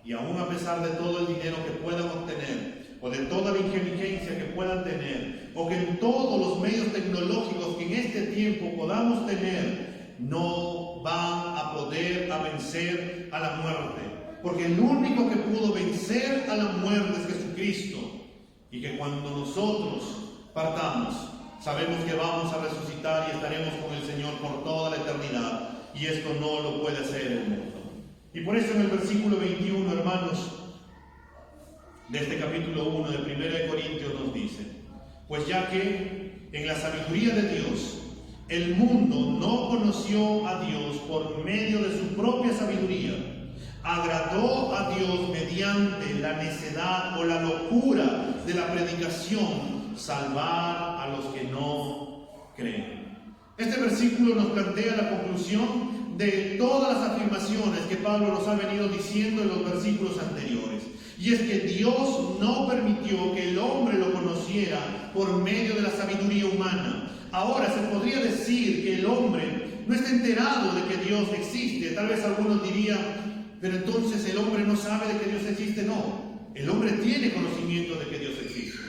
Y aún a pesar de todo el dinero que puedan obtener, o de toda la inteligencia que puedan tener, o que en todos los medios tecnológicos que en este tiempo podamos tener, no van a poder vencer a la muerte. Porque el único que pudo vencer a la muerte es Jesucristo. Y que cuando nosotros partamos, sabemos que vamos a resucitar y estaremos con el Señor por toda la eternidad. Y esto no lo puede hacer el mundo. Y por eso en el versículo 21, hermanos, de este capítulo 1 de 1 de Corintios nos dice: pues ya que en la sabiduría de Dios el mundo no conoció a Dios por medio de su propia sabiduría, agradó a Dios mediante la necedad o la locura de la predicación salvar a los que no creen. Este versículo nos plantea la conclusión de todas las afirmaciones que Pablo nos ha venido diciendo en los versículos anteriores. Y es que Dios no permitió que el hombre lo conociera por medio de la sabiduría humana. Ahora se podría decir que el hombre no está enterado de que Dios existe. Tal vez algunos dirían: pero entonces el hombre no sabe de que Dios existe. No, el hombre tiene conocimiento de que Dios existe.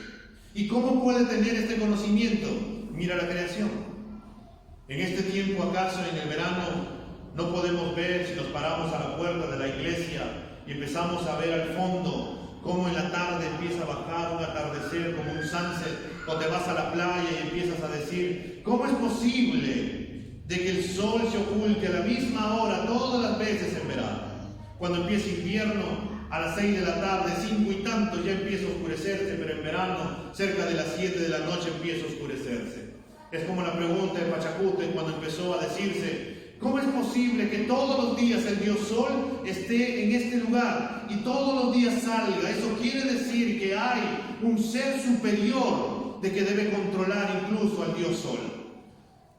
¿Y cómo puede tener este conocimiento? Mira la creación. En este tiempo, acaso en el verano, no podemos ver, si nos paramos a la puerta de la iglesia y empezamos a ver al fondo cómo en la tarde empieza a bajar un atardecer como un sunset, o te vas a la playa y empiezas a decir: ¿cómo es posible de que el sol se oculte a la misma hora todas las veces en verano? Cuando empieza invierno, a las 6 de la tarde, 5 y tanto, ya empieza a oscurecerse, pero en verano, cerca de las 7 de la noche empieza a oscurecerse. Es como la pregunta de Pachacute cuando empezó a decirse: ¿cómo es posible que todos los días el Dios Sol esté en este lugar y todos los días salga? Eso quiere decir que hay un ser superior de que debe controlar incluso al Dios Sol.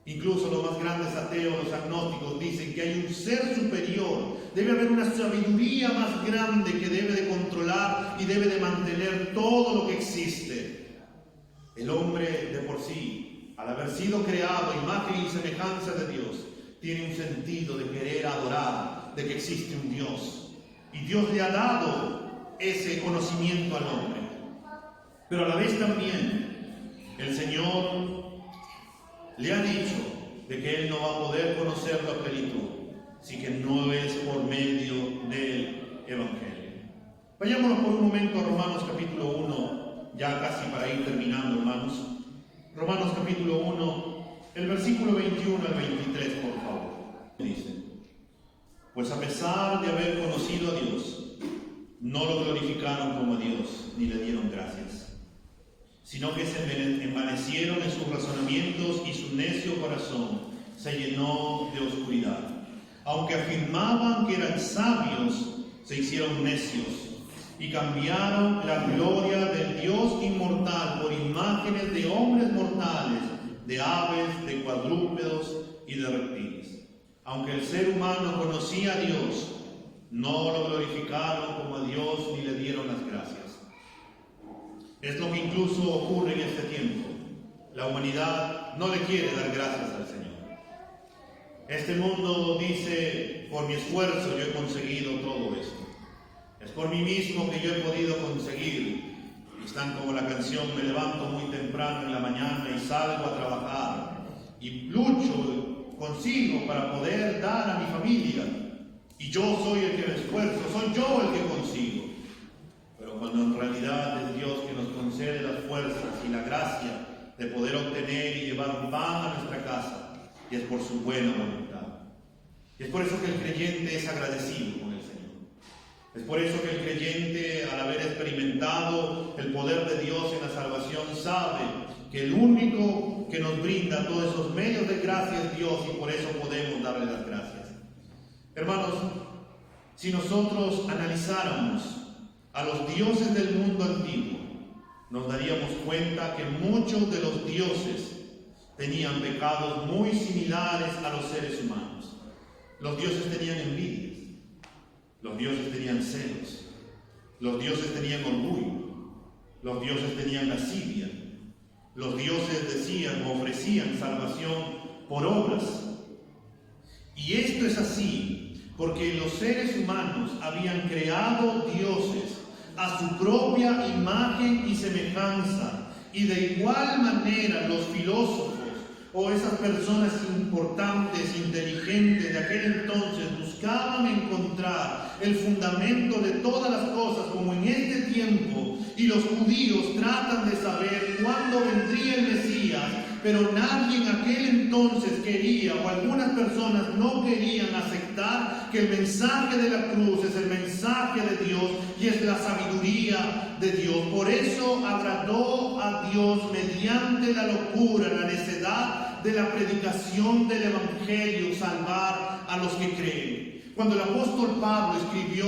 Incluso los más grandes ateos, los agnósticos, dicen que hay un ser superior. Debe haber una sabiduría más grande que debe de controlar y debe de mantener todo lo que existe. El hombre de por sí, al haber sido creado a imagen y semejanza de Dios, tiene un sentido de querer adorar, de que existe un Dios. Y Dios le ha dado ese conocimiento al hombre. Pero a la vez también el Señor le ha dicho de que Él no va a poder conocerlo a plenitud, si que no es por medio del Evangelio. Vayámonos por un momento a Romanos capítulo 1, ya casi para ir terminando, hermanos. Romanos capítulo 1, el versículo 21 al 23, por favor. Dice: pues a pesar de haber conocido a Dios, no lo glorificaron como a Dios, ni le dieron gracias, sino que se envanecieron en sus razonamientos y su necio corazón se llenó de oscuridad. Aunque afirmaban que eran sabios, se hicieron necios y cambiaron la gloria del Dios inmortal por imágenes de hombres mortales, de aves, de cuadrúpedos y de reptiles. Aunque el ser humano conocía a Dios, no lo glorificaron como a Dios ni le dieron las gracias. Es lo que incluso ocurre en este tiempo. La humanidad no le quiere dar gracias al Señor. Este mundo dice: por mi esfuerzo yo he conseguido todo esto. Es por mí mismo que yo he podido conseguir. Y están como la canción: me levanto muy temprano en la mañana y salgo a trabajar. Y lucho, consigo para poder dar a mi familia. Y yo soy el que me esfuerzo, soy yo el que consigo. Pero cuando en realidad es Dios que nos concede las fuerzas y la gracia de poder obtener y llevar un pan a nuestra casa, y es por su buena voluntad. Y es por eso que el creyente es agradecido con el Señor. Es por eso que el creyente, al haber experimentado el poder de Dios en la salvación, sabe que el único que nos brinda todos esos medios de gracia es Dios, y por eso podemos darle las gracias. Hermanos, si nosotros analizáramos a los dioses del mundo antiguo, nos daríamos cuenta que muchos de los dioses tenían pecados muy similares a los seres humanos. Los dioses tenían envidias, los dioses tenían celos, los dioses tenían orgullo, los dioses tenían lascivia, los dioses decían o ofrecían salvación por obras. Y esto es así porque los seres humanos habían creado dioses a su propia imagen y semejanza, y de igual manera los filósofos o esas personas importantes, inteligentes de aquel entonces buscaban encontrar el fundamento de todas las cosas, como en este tiempo, y los judíos tratan de saber cuándo vendría el Mesías, pero nadie en aquel entonces quería, o algunas personas no querían aceptar que el mensaje de la cruz es el mensaje de Dios y es la sabiduría de Dios. Por eso agradó a Dios mediante la locura, la necedad de la predicación del Evangelio, salvar a los que creen. Cuando el apóstol Pablo escribió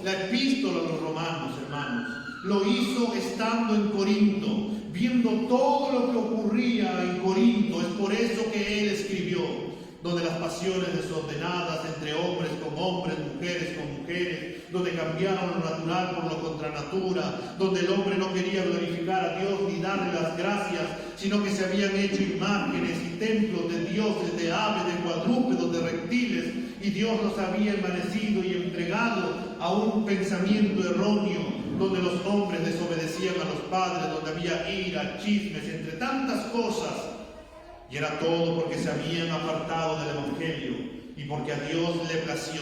la epístola a los romanos, hermanos, lo hizo estando en Corinto, viendo todo lo que ocurría en Corinto. Es por eso que él escribió, donde las pasiones desordenadas entre hombres con hombres, mujeres con mujeres, donde cambiaron lo natural por lo contra natura, donde el hombre no quería glorificar a Dios ni darle las gracias, sino que se habían hecho imágenes y templos de dioses, de aves, de cuadrúpedos, de reptiles, y Dios los había envanecido y entregado a un pensamiento erróneo, donde los hombres desobedecían a los padres, donde había ira, chismes, entre tantas cosas. Y era todo porque se habían apartado del Evangelio y porque a Dios le plació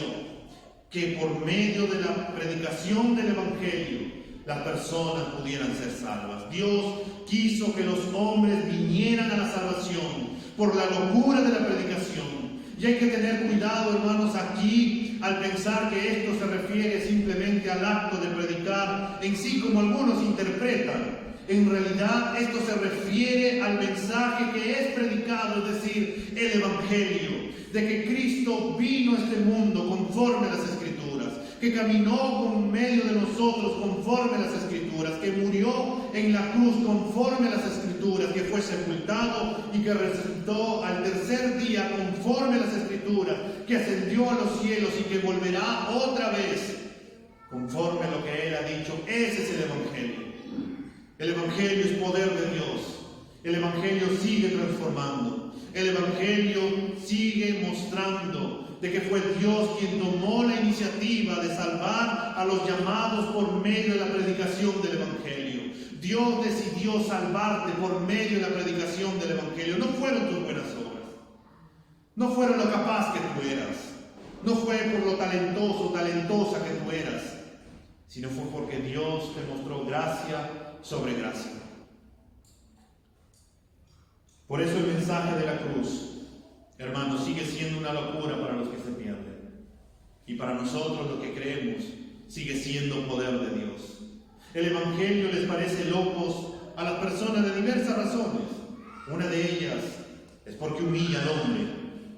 que por medio de la predicación del Evangelio las personas pudieran ser salvas. Dios quiso que los hombres vinieran a la salvación por la locura de la predicación. Y hay que tener cuidado, hermanos, aquí al pensar que esto se refiere simplemente al acto de predicar en sí, como algunos interpretan. En realidad esto se refiere al mensaje que es predicado, es decir, el Evangelio, de que Cristo vino a este mundo conforme a las Escrituras, que caminó con medio de nosotros conforme a las Escrituras, que murió en la cruz conforme a las Escrituras, Escrituras, que fue sepultado y que resucitó al tercer día conforme a las Escrituras, que ascendió a los cielos y que volverá otra vez conforme a lo que Él ha dicho. Ese es el Evangelio. El Evangelio es poder de Dios. El Evangelio sigue transformando. El Evangelio sigue mostrando de que fue Dios quien tomó la iniciativa de salvar a los llamados por medio de la predicación del Evangelio. Dios decidió salvarte por medio de la predicación del Evangelio. No fueron tus buenas obras. No fueron lo capaz que tú eras. No fue por lo talentoso o talentosa que tú eras, sino fue porque Dios te mostró gracia sobre gracia. Por eso el mensaje de la cruz, hermanos, sigue siendo una locura para los que se pierden. Y para nosotros, los que creemos, sigue siendo poder de Dios. El Evangelio les parece locos a las personas de diversas razones. Una de ellas es porque humilla al hombre,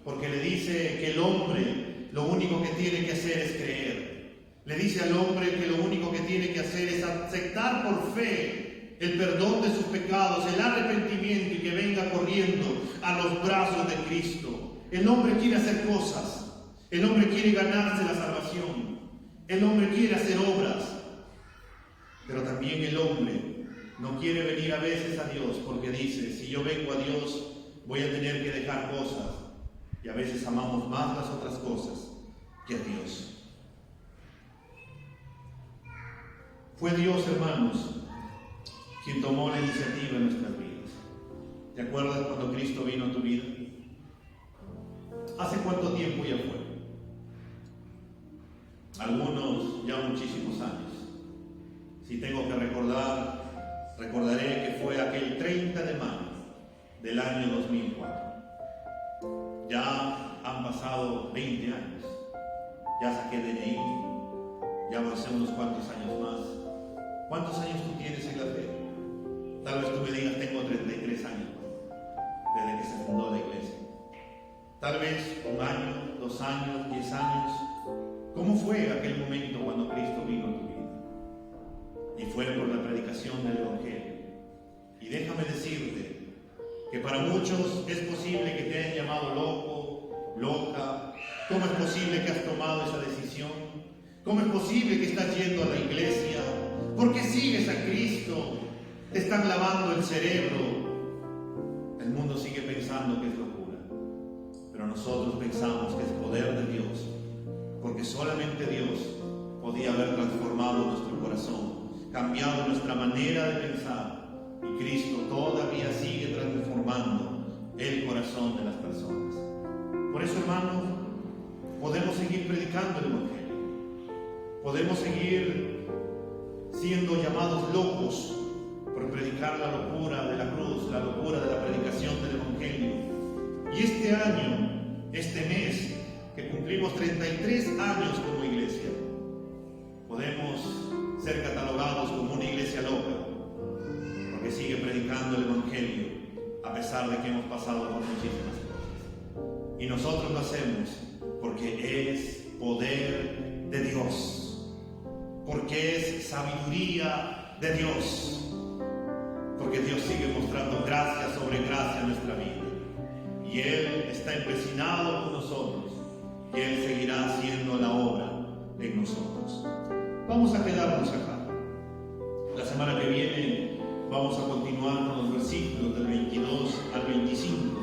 porque le dice que el hombre lo único que tiene que hacer es creer. Le dice al hombre que lo único que tiene que hacer es aceptar por fe el perdón de sus pecados, el arrepentimiento, y que venga corriendo a los brazos de Cristo. El hombre quiere hacer cosas. El hombre quiere ganarse la salvación. El hombre quiere hacer obras. Pero también el hombre no quiere venir a veces a Dios porque dice, si yo vengo a Dios voy a tener que dejar cosas. Y a veces amamos más las otras cosas que a Dios. Fue Dios, hermanos, quien tomó la iniciativa en nuestras vidas. ¿Te acuerdas cuando Cristo vino a tu vida? ¿Hace cuánto tiempo ya fue? Algunos ya muchísimos años. Si tengo que recordar, recordaré que fue aquel 30 de mayo del año 2004. Ya han pasado 20 años. Ya saqué DNI. Ya pasé unos cuantos años más. ¿Cuántos años tú tienes en la fe? Tal vez tú me digas, tengo 33 años desde que se fundó la iglesia. Tal vez 1 año, 2 años, 10 años. ¿Cómo fue aquel momento cuando Cristo vino a tu vida? Y fue por la predicación del Evangelio. Y déjame decirte que para muchos es posible que te hayan llamado loco, loca. ¿Cómo es posible que has tomado esa decisión? ¿Cómo es posible que estás yendo a la iglesia? ¿Por qué sigues a Cristo? Te están lavando el cerebro. El mundo sigue pensando que es locura, pero nosotros pensamos que es poder de Dios, porque solamente Dios podía haber transformado nuestro corazón, cambiado nuestra manera de pensar, y Cristo todavía sigue transformando el corazón de las personas. Por eso, hermanos, podemos seguir predicando el Evangelio, podemos seguir siendo llamados locos por predicar la locura de la cruz, la locura de la predicación del Evangelio. Y este año, este mes, que cumplimos 33 años como iglesia, podemos ser catalogados como una iglesia loca, porque sigue predicando el Evangelio, a pesar de que hemos pasado por muchísimas cosas. Y nosotros lo hacemos porque es poder de Dios, porque es sabiduría de Dios, porque Dios sigue mostrando gracia sobre gracia en nuestra vida. Y Él está empecinado con nosotros, y Él seguirá haciendo la obra en nosotros. Vamos a quedarnos acá. La semana que viene vamos a continuar con los versículos del 22 al 25,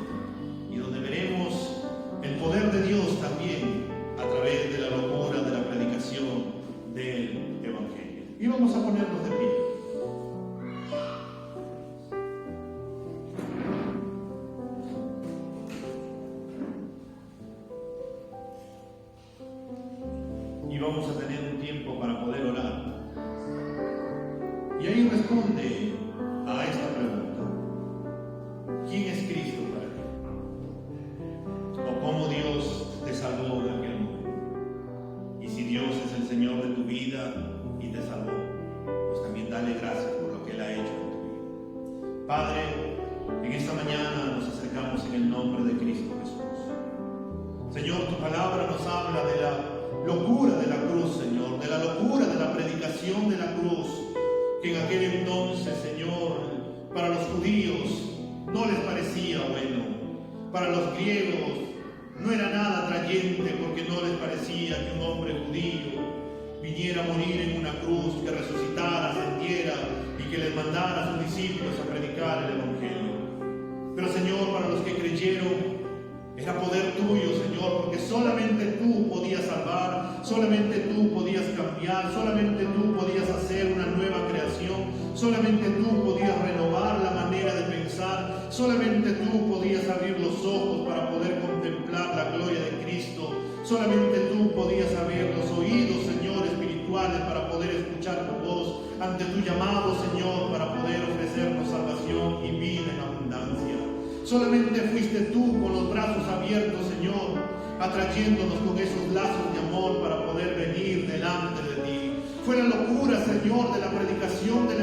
y donde veremos el poder de Dios también a través de la locura de la predicación del Evangelio. Y vamos a ponernos de pie. Y vamos a tener un tiempo para poder orar. Y ahí responde a esta pregunta: ¿quién es Cristo para ti? ¿O cómo Dios te salvó de aquel mundo? Y si Dios es el Señor de tu vida y te salvó, pues también dale gracias por lo que Él ha hecho en tu vida. Padre, en esta mañana nos acercamos en el nombre de Cristo Jesús. Señor, tu palabra nos habla de la locura de la cruz, Señor, de la locura de la predicación de la cruz, que en aquel entonces, Señor, Para los judíos no les parecía bueno. Para los griegos no era nada atrayente, porque no les parecía que un hombre judío viniera a morir en una cruz, que resucitara, ascendiera y que les mandara a sus discípulos a predicar el Evangelio. Pero Señor, para los que creyeron, era poder tuyo, Señor, porque solamente tú podías salvar, solamente tú podías cambiar, solamente tú podías hacer una nueva creación, solamente tú podías renovar la manera de pensar, solamente tú podías abrir los ojos para poder contemplar la gloria de Cristo, solamente tú podías abrir los oídos, Señor, espirituales para poder escuchar tu voz ante tu llamado, Señor, para poder ofrecernos salvación y vida en abundancia. Solamente fuiste tú con los brazos abiertos, Señor, atrayéndonos con esos lazos de amor para poder venir delante de ti. Fue la locura, Señor, de la predicación del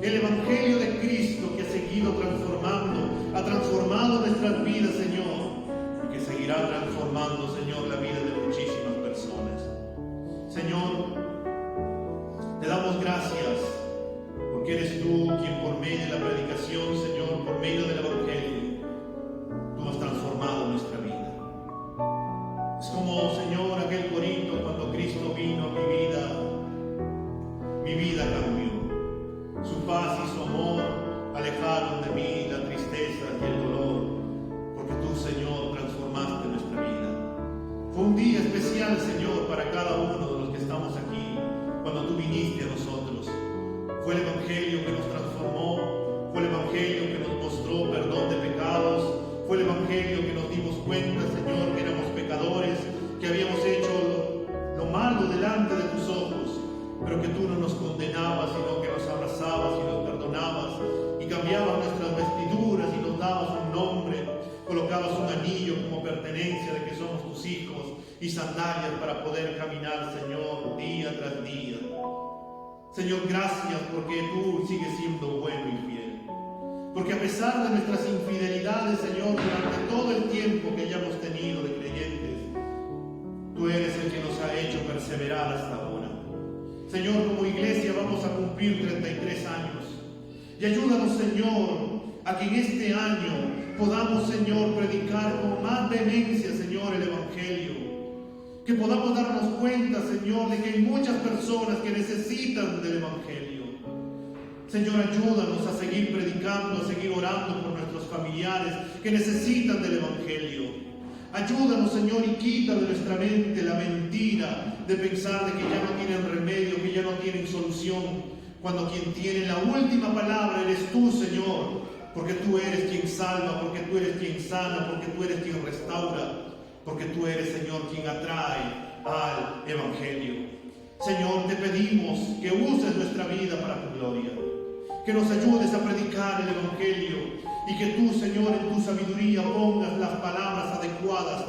el Evangelio de Cristo, que ha seguido transformando, ha transformado nuestras vidas, Señor, y que seguirá transformando, Señor, la vida de muchísimas personas. Señor, te damos gracias, porque eres tú quien por medio de la predicación, Señor, por medio del Evangelio, tú has transformado nuestra vida. Es como, Señor, aquel corito cuando Cristo vino a mi vida cambió. Su paz y su amor alejaron de mí la tristeza y el dolor, porque tú, Señor, transformaste nuestra vida. Fue un día especial, Señor, para cada uno de los que estamos aquí, cuando tú viniste a nosotros. Fue el Evangelio que nos transformó, fue el Evangelio que nos mostró perdón de pecados, fue el Evangelio que nos dimos cuenta, Señor, que éramos pecadores, que habíamos hecho lo malo delante de tus ojos, pero que tú no nos condenabas, sino que nos abrazabas y nos perdonabas y cambiabas nuestras vestiduras y nos dabas un nombre, colocabas un anillo como pertenencia de que somos tus hijos y sandalias para poder caminar, Señor, día tras día. Señor, gracias porque tú sigues siendo bueno y fiel. Porque a pesar de nuestras infidelidades, Señor, durante todo el tiempo que hayamos tenido de creyentes, tú eres el que nos ha hecho perseverar hasta ahora. Señor, como iglesia vamos a cumplir 33 años. Y ayúdanos, Señor, a que en este año podamos, Señor, predicar con más vehemencia, Señor, el Evangelio. Que podamos darnos cuenta, Señor, de que hay muchas personas que necesitan del Evangelio. Señor, ayúdanos a seguir predicando, a seguir orando por nuestros familiares que necesitan del Evangelio. Ayúdanos, Señor, y quita de nuestra mente la mentira de pensar de que ya no tienen remedio, que ya no tienen solución, cuando quien tiene la última palabra eres tú, Señor, porque tú eres quien salva, porque tú eres quien sana, porque tú eres quien restaura, porque tú eres, Señor, quien atrae al Evangelio. Señor, te pedimos que uses nuestra vida para tu gloria, que nos ayudes a predicar el Evangelio y que tú, Señor, en tu sabiduría pongas las palabras adecuadas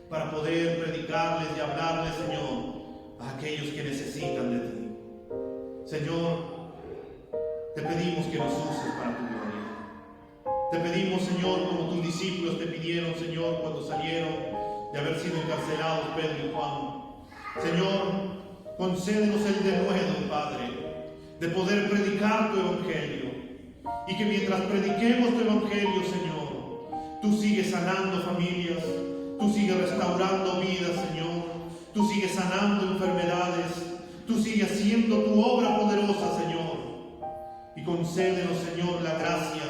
para poder predicarles y hablarles, Señor, a aquellos que necesitan de ti. Señor, te pedimos que nos uses para tu gloria. Te pedimos, Señor, como tus discípulos te pidieron, Señor, cuando salieron de haber sido encarcelados Pedro y Juan. Señor, concédenos el denuedo, Padre, de poder predicar tu Evangelio. Y que mientras prediquemos tu Evangelio, Señor, tú sigues sanando familias, tú sigues restaurando vidas, Señor, tú sigues sanando enfermedades, tú sigues haciendo tu obra poderosa, Señor. Y concédenos, Señor, la gracia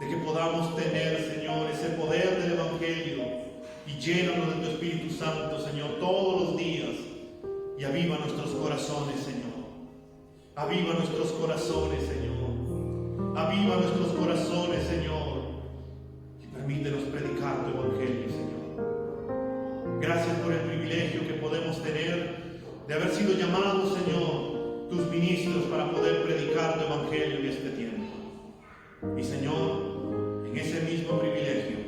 de que podamos tener, Señor, ese poder del Evangelio y llénanos de tu Espíritu Santo, Señor, todos los días y aviva nuestros corazones, Señor. Aviva nuestros corazones, Señor. Aviva nuestros corazones, Señor, y permítenos predicar tu Evangelio, Señor. Gracias por el privilegio que podemos tener de haber sido llamados, Señor, tus ministros para poder predicar tu Evangelio en este tiempo. Y, Señor, en ese mismo privilegio,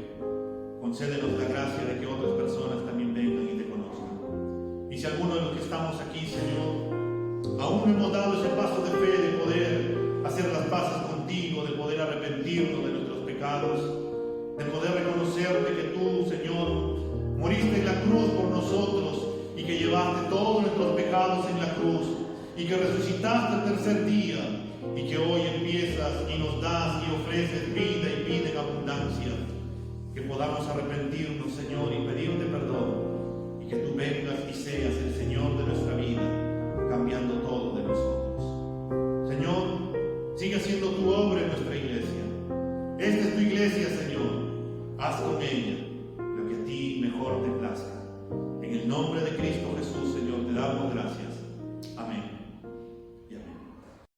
concédenos la gracia de que otras personas también vengan y te conozcan. Y si alguno de los que estamos aquí, Señor, aún no hemos dado ese paso de fe de poder hacer las paces contigo, de poder arrepentirnos de nuestros pecados, de poder reconocerte que tú, Señor, moriste en la cruz por nosotros y que llevaste todos nuestros pecados en la cruz y que resucitaste el tercer día y que hoy empiezas y nos das y ofreces vida y vida en abundancia. Que podamos arrepentirnos, Señor, y pedirte perdón, y que tú vengas y seas el Señor de nuestra vida, cambiando todo de nosotros. Señor, sigue haciendo tu obra en nuestra iglesia. Esta es tu iglesia, Señor. Haz con ella lo que a ti mejor te plazca. En el nombre de Cristo